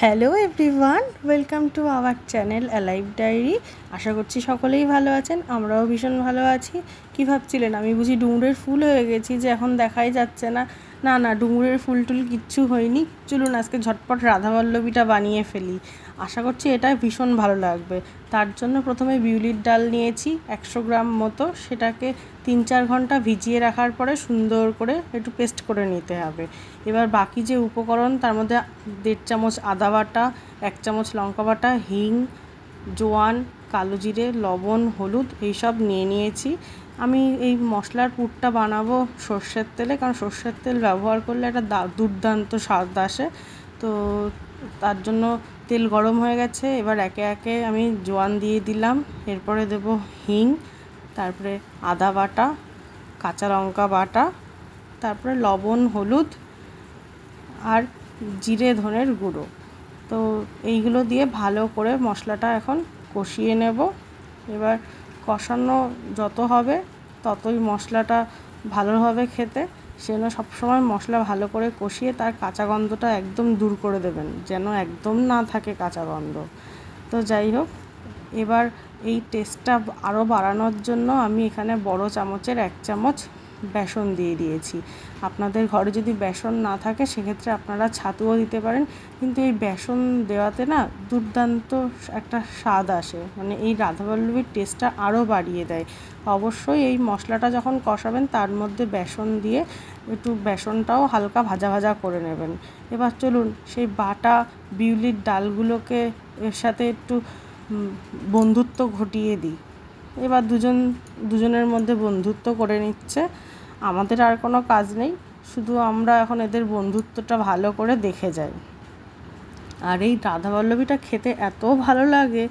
Hello everyone, welcome to our channel alive diary. আশা করছি সকলেই ভালো আছেন, আমরাও ভীষণ ভালো আছি। কী ভাবছিলেন আমি বুঝি ডুমুরের ফুল হয়ে গেছি যে এখন দেখাই যাচ্ছে না? না না, ডুমুরের ফুল টুল কিচ্ছু হয়নি। চলুন আজকে ঝটপট রাধাবল্লভীটা বানিয়ে ফেলি। আশা করছি এটা ভীষণ ভালো লাগবে। তার জন্য প্রথমে বিউলির ডাল নিয়েছি 100 গ্রাম মতো, সেটাকে 3-4 ঘন্টা ভিজিয়ে রাখার পরে সুন্দর করে একটু পেস্ট করে নিতে হবে। এবার বাকি যে উপকরণ তার মধ্যে 1.5 চামচ আদা বাটা, 1 চামচ লঙ্কা বাটা, হিং, জোয়ান, কালো জিরে, লবণ, হলুদ এইসব নিয়েছি। আমি এই মশলার পুরটা বানাবো সর্ষের তেলে, কারণ সর্ষের তেল ব্যবহার করলে একটা দুর্দান্ত স্বাদ আসে। তো তার জন্য তেল গরম হয়ে গেছে। এবার একে একে আমি জোয়ান দিয়ে দিলাম, এরপরে দেব হিং, তারপরে আদা বাটা, কাঁচা লঙ্কা বাটা, তারপরে লবণ, হলুদ আর জিরে ধনের গুঁড়ো। তো এইগুলো দিয়ে ভালো করে মশলাটা এখন কষিয়ে নেব। এবার কষানো যত হবে ততই মশলাটা ভালো হবে খেতে। সেজন্য সবসময় মশলা ভালো করে কষিয়ে তার কাঁচা গন্ধটা একদম দূর করে দেবেন, যেন একদম না থাকে কাঁচা গন্ধ। তো যাই হোক, এবার এই টেস্টটা আরও বাড়ানোর জন্য আমি এখানে বড় চামচের 1 চামচ বেসন দিয়ে দিয়েছি। আপনাদের ঘরে যদি বেসন না থাকে সেক্ষেত্রে আপনারা ছাতুও দিতে পারেন, কিন্তু এই বেসন দেওয়াতে না দুর্দান্ত একটা স্বাদ আসে, মানে এই রাধাবল্লভীর টেস্টটা আরও বাড়িয়ে দেয়। অবশ্যই এই মশলাটা যখন কষাবেন তার মধ্যে বেসন দিয়ে একটু বেসনটাও হালকা ভাজা ভাজা করে নেবেন। এবার চলুন সেই বাটা বিউলির ডালগুলোকে এর সাথে একটু বন্ধুত্ব ঘটিয়ে দিই। এবার দুজনের মধ্যে বন্ধুত্ব করে নিচ্ছে। আমাদের আর কোনো কাজ নেই, শুধু আমরা এখন এদের বন্ধুত্বটা ভালো করে দেখে যাই। আর এই রাধাবল্লভীটা খেতে এত ভালো লাগে,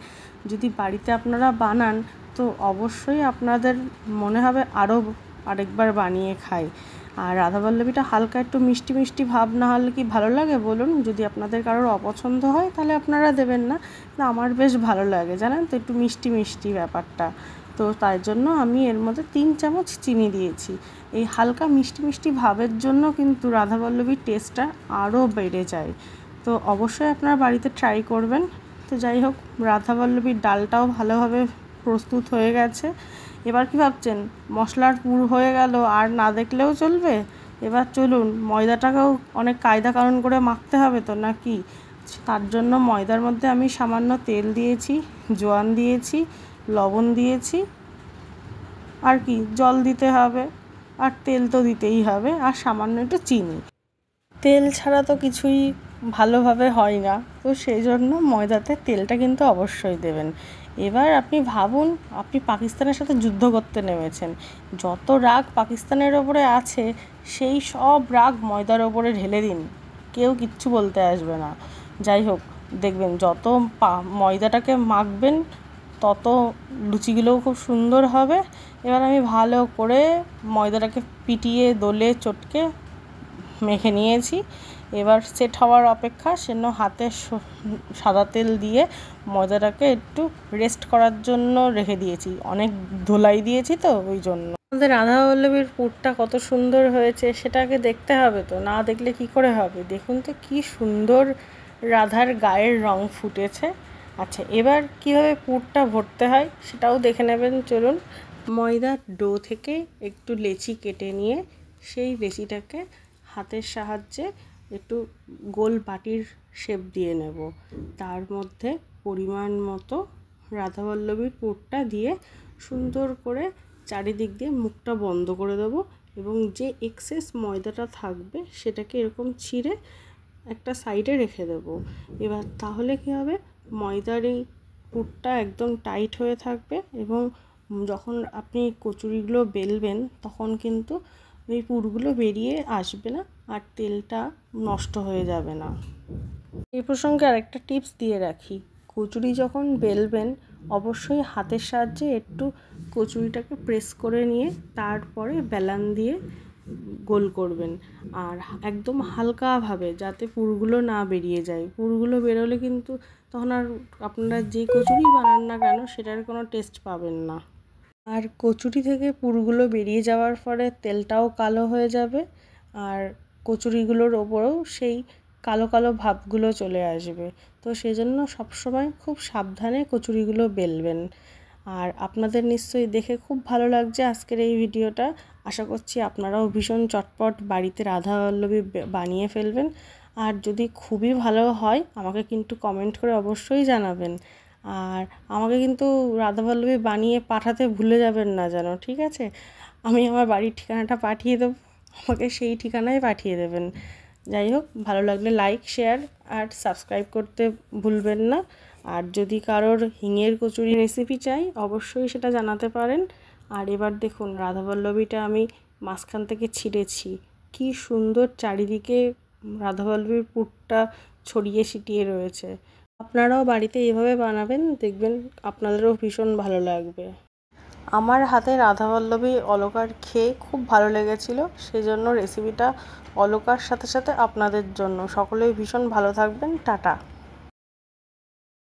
যদি বাড়িতে আপনারা বানান তো অবশ্যই আপনাদের মনে হবে আরও আরেকবার বানিয়ে খাই। আর রাধাবল্লভীটা হালকা একটু মিষ্টি মিষ্টি ভাব না হলে কি ভালো লাগে বলুন? যদি আপনাদের কারোর অপছন্দ হয় তাহলে আপনারা দেবেন না, কিন্তু আমার বেশ ভালো লাগে জানেন তো, একটু মিষ্টি মিষ্টি ব্যাপারটা। তো তাই জন্য আমি এর মধ্যে 3 চামচ চিনি দিয়েছি। এই হালকা মিষ্টি মিষ্টি ভাবের জন্য কিন্তু রাধাবল্লভীর টেস্টটা আরও বেড়ে যায়। তো অবশ্যই আপনারা বাড়িতে ট্রাই করবেন। তো যাই হোক, রাধাবল্লভীর ডালটাও ভালোভাবে প্রস্তুত হয়ে গেছে। এবার কি ভাবছেন মশলার পুর হয়ে গেল আর না দেখলেও চলবে? এবার চলুন ময়দাটাকেও অনেক কায়দা কানুন করে মাখতে হবে তো নাকি। তার জন্য ময়দার মধ্যে আমি সামান্য তেল দিয়েছি, জোয়ান দিয়েছি, লবণ দিয়েছি, আর কি জল দিতে হবে, আর তেল তো দিতেই হবে, আর সামান্য একটু চিনি। তেল ছাড়া তো কিছুই ভালোভাবে হয় না, তো সেই জন্য ময়দাতে তেলটা কিন্তু অবশ্যই দেবেন। এবার আপনি ভাবুন, আপনি পাকিস্তানের সাথে যুদ্ধ করতে নেমেছেন, যত রাগ পাকিস্তানের ওপরে আছে সেই সব রাগ ময়দার ওপরে ঢেলে দিন, কেউ কিচ্ছু বলতে আসবে না। যাই হোক, দেখবেন যত ময়দাটাকে মাখবেন তত লুচিগুলোও খুব সুন্দর হবে। এবার আমি ভালো করে ময়দাটাকে পিটিয়ে দোলে চটকে মেখে নিয়েছি। এবার সেট হওয়ার অপেক্ষা, সেজন্য হাতে সাদা তেল দিয়ে ময়দাটাকে একটু রেস্ট করার জন্য রেখে দিয়েছি। অনেক ধোলাই দিয়েছি তো ওই জন্য। আমাদের রাধাবল্লভীর পুরটা কত সুন্দর হয়েছে সেটাকে দেখতে হবে, তো না দেখলে কি করে হবে। দেখুন তো কি সুন্দর রাধার গায়ের রং ফুটেছে। আচ্ছা, এবার কিভাবে পুরটা ভরতে হয় সেটাও দেখে নেবেন চলুন। ময়দার ডো থেকে একটু লেচি কেটে নিয়ে সেই লেচিটাকে হাতের সাহায্যে একটু গোল বাটির শেপ দিয়ে নেব। তার মধ্যে পরিমাণ মতো রাধাবল্লভীর পুরটা দিয়ে সুন্দর করে চারিদিক দিয়ে মুখটা বন্ধ করে দেবো, এবং যে এক্সেস ময়দাটা থাকবে সেটাকে এরকম ছিঁড়ে একটা সাইডে রেখে দেবো। এবার তাহলে কী হবে, ময়দার এই পুরটা একদম টাইট হয়ে থাকবে, এবং যখন আপনি কচুরিগুলো বেলবেন তখন কিন্তু এই পুরগুলো বেরিয়ে আসবে না, আর তেলটা নষ্ট হয়ে যাবে না। এই প্রসঙ্গে আরেকটা টিপস দিয়ে রাখি, কচুরি যখন বেলবেন অবশ্যই হাতের সাহায্যে একটু কচুরিটাকে প্রেস করে নিয়ে তারপরে বেলান দিয়ে গোল করবেন, আর একদম হালকাভাবে, যাতে পুরগুলো না বেরিয়ে যায়। পুরগুলো বেরোলে কিন্তু তখন আর আপনারা যে কচুরি বানান না কেন সেটার কোনো টেস্ট পাবেন না। আর কচুরি থেকে পুরগুলো বেরিয়ে যাওয়ার ফলে তেলটাও কালো হয়ে যাবে, আর কচুরিগুলোর ওপরেও সেই কালো কালো ভাবগুলো চলে আসবে। তো সেজন্য সবসময় খুব সাবধানে কচুরিগুলো বেলবেন। আর আপনাদের নিশ্চয়ই দেখে খুব ভালো লাগছে আজকের এই ভিডিওটা। আশা করছি আপনারাও ভীষণ চটপট বাড়িতে রাধাবল্লভী বানিয়ে ফেলবেন। আর যদি খুবই ভালো হয় আমাকে কিন্তু কমেন্ট করে অবশ্যই জানাবেন। আর আমাকে কিন্তু রাধাবল্লভী বানিয়ে পাঠাতে ভুলে যাবেন না যেন, ঠিক আছে? আমি আমার বাড়ির ঠিকানাটা পাঠিয়ে দেবো, আমাকে সেই ঠিকানায় পাঠিয়ে দেবেন। যাই হোক, ভালো লাগলে লাইক, শেয়ার আর সাবস্ক্রাইব করতে ভুলবেন না। আর যদি কারোর হিঙের কচুরি রেসিপি চাই অবশ্যই সেটা জানাতে পারেন। আর এবার দেখুন রাধাবল্লভীটা আমি মাঝখান থেকে ছিঁড়েছি, কি সুন্দর চারিদিকে রাধাবল্লভীর পুরটা ছড়িয়ে ছিটিয়ে রয়েছে। আপনারাও বাড়িতে এইভাবে বানাবেন, দেখবেন আপনাদেরও ভীষণ ভালো লাগবে। আমার হাতে রাধাবল্লভী অলকার খেয়ে খুব ভালো লেগেছিল, সেজন্য রেসিপিটা অলকার সাথে সাথে আপনাদের জন্য। সকলেই ভীষণ ভালো থাকবেন, টাটা।